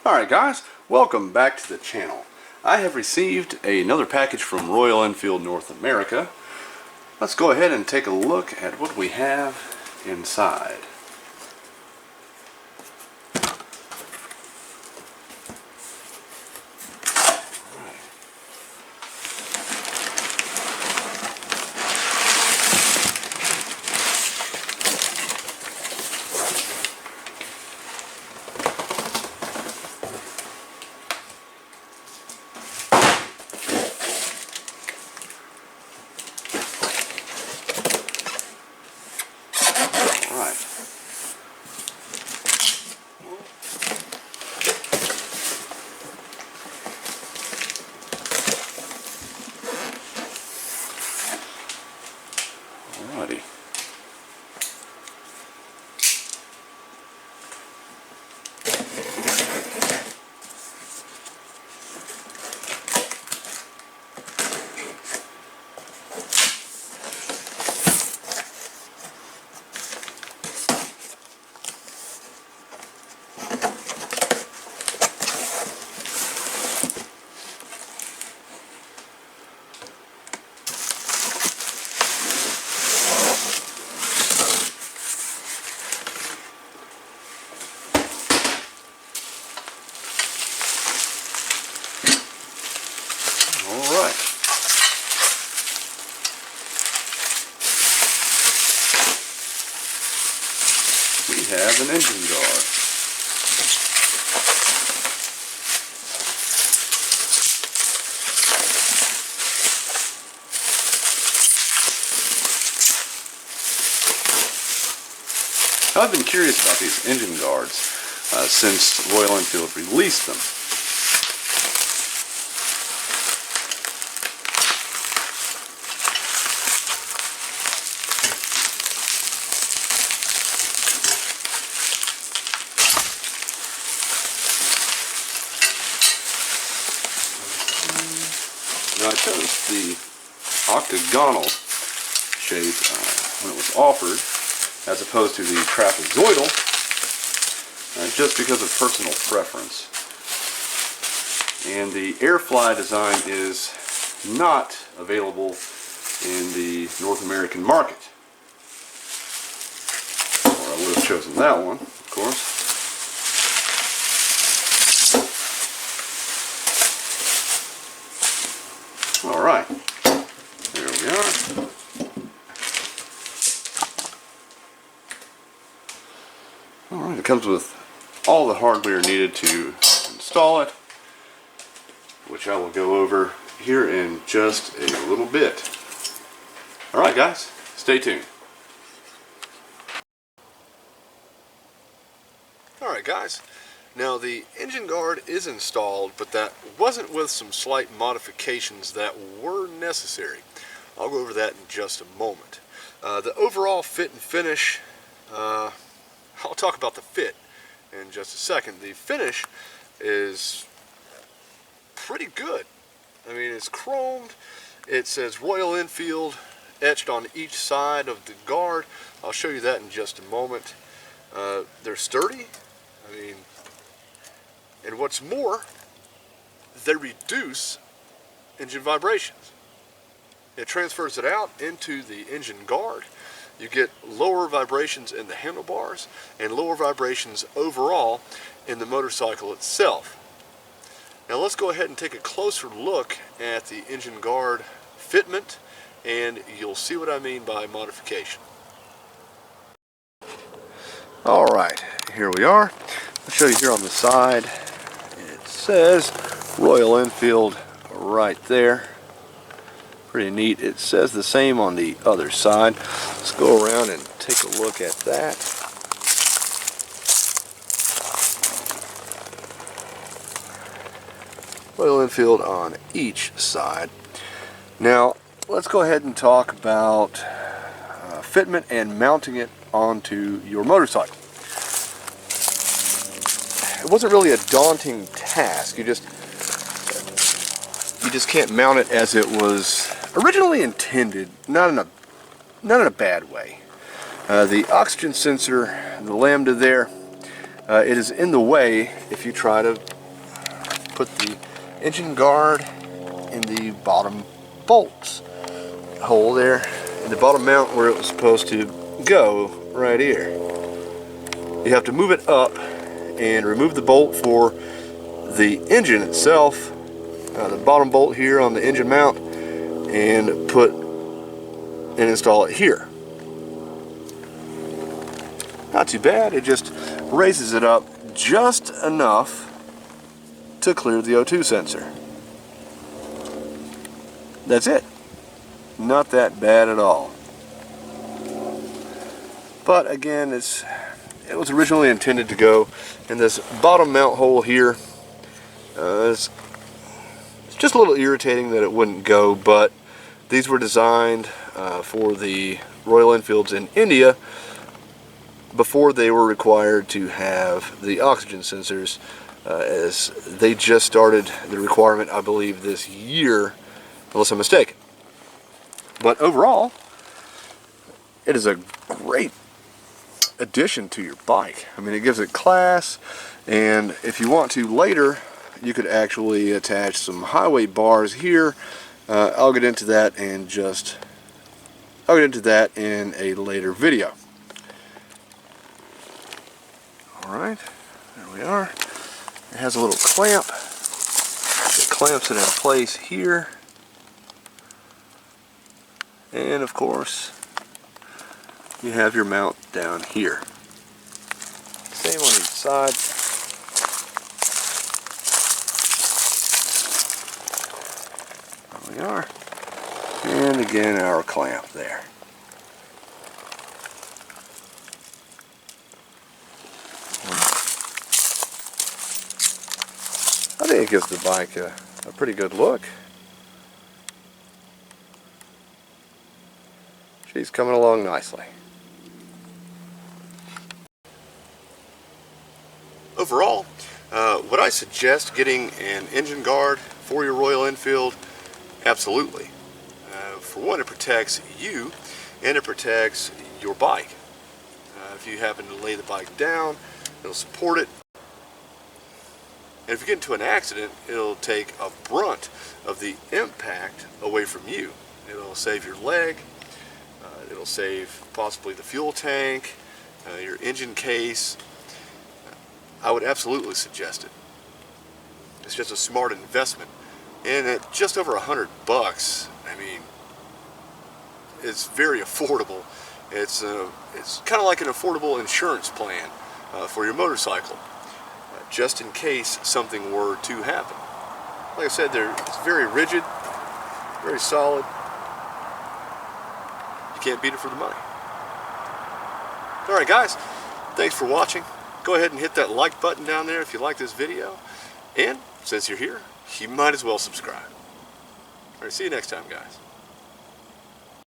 Alright guys, welcome back to the channel. I have received another package from Royal Enfield North America. Let's go ahead and take a look at what we have inside. Alrighty. Alright. We have an engine guard. I've been curious about these engine guards since Royal Enfield released them. Now I chose the octagonal shape when it was offered, as opposed to the trapezoidal, just because of personal preference. And the airfly design is not available in the North American market. Or I would have chosen that one, of course. Alright, there we are. Alright, it comes with all the hardware needed to install it, which I will go over here in just a little bit. Alright guys, stay tuned. Alright guys, now the engine guard is installed, but that wasn't with some slight modifications that were necessary. I'll go over that in just a moment. The overall fit and finish, I'll talk about the fit in just a second. The finish is pretty good. I mean, it's chromed. It says Royal Enfield etched on each side of the guard. I'll show you that in just a moment. They're sturdy. I mean, and what's more, they reduce engine vibrations. It transfers it out into the engine guard. You get lower vibrations in the handlebars and lower vibrations overall in the motorcycle itself. Now let's go ahead and take a closer look at the engine guard fitment, and you'll see what I mean by modification. Alright, here we are. I'll show you here on the side. It says Royal Enfield right there. Pretty neat. It says the same on the other side. Let's go around and take a look at that. Royal Enfield on each side. Now let's go ahead and talk about fitment and mounting it onto your motorcycle. It wasn't really a daunting task. You just can't mount it as it was originally intended, not in a bad way. The oxygen sensor, the lambda there, it is in the way if you try to put the engine guard in the bottom bolts hole there, in the bottom mount where it was supposed to go, right here. You have to move it up and remove the bolt for the engine itself, the bottom bolt here on the engine mount, and install it here. Not too bad. It just raises it up just enough to clear the O2 sensor. That's it. Not that bad at all. But again, it was originally intended to go in this bottom mount hole here. It's just a little irritating that it wouldn't go, but these were designed for the Royal Enfields in India before they were required to have the oxygen sensors, as they just started the requirement, I believe, this year, unless I'm mistaken. But overall, it is a great addition to your bike. I mean, it gives it class, and if you want to later, you could actually attach some highway bars here. I'll get into that in a later video. Alright, there we are. It has a little clamp that clamps it in place here. And of course, you have your mount down here. Same on each side. There we are. And again, our clamp there. I think it gives the bike a pretty good look. She's coming along nicely. Overall, would I suggest getting an engine guard for your Royal Enfield? Absolutely. For one, it protects you and it protects your bike. If you happen to lay the bike down, it'll support it. And if you get into an accident, it'll take a brunt of the impact away from you. It'll save your leg, it'll save possibly the fuel tank, your engine case. I would absolutely suggest it. It's just a smart investment. And at just over $100, I mean, it's very affordable. It's kind of like an affordable insurance plan for your motorcycle, just in case something were to happen. Like I said, it's very rigid, very solid. You can't beat it for the money. Alright guys, thanks for watching. Go ahead and hit that like button down there if you like this video. And since you're here, you might as well subscribe. Alright, see you next time guys.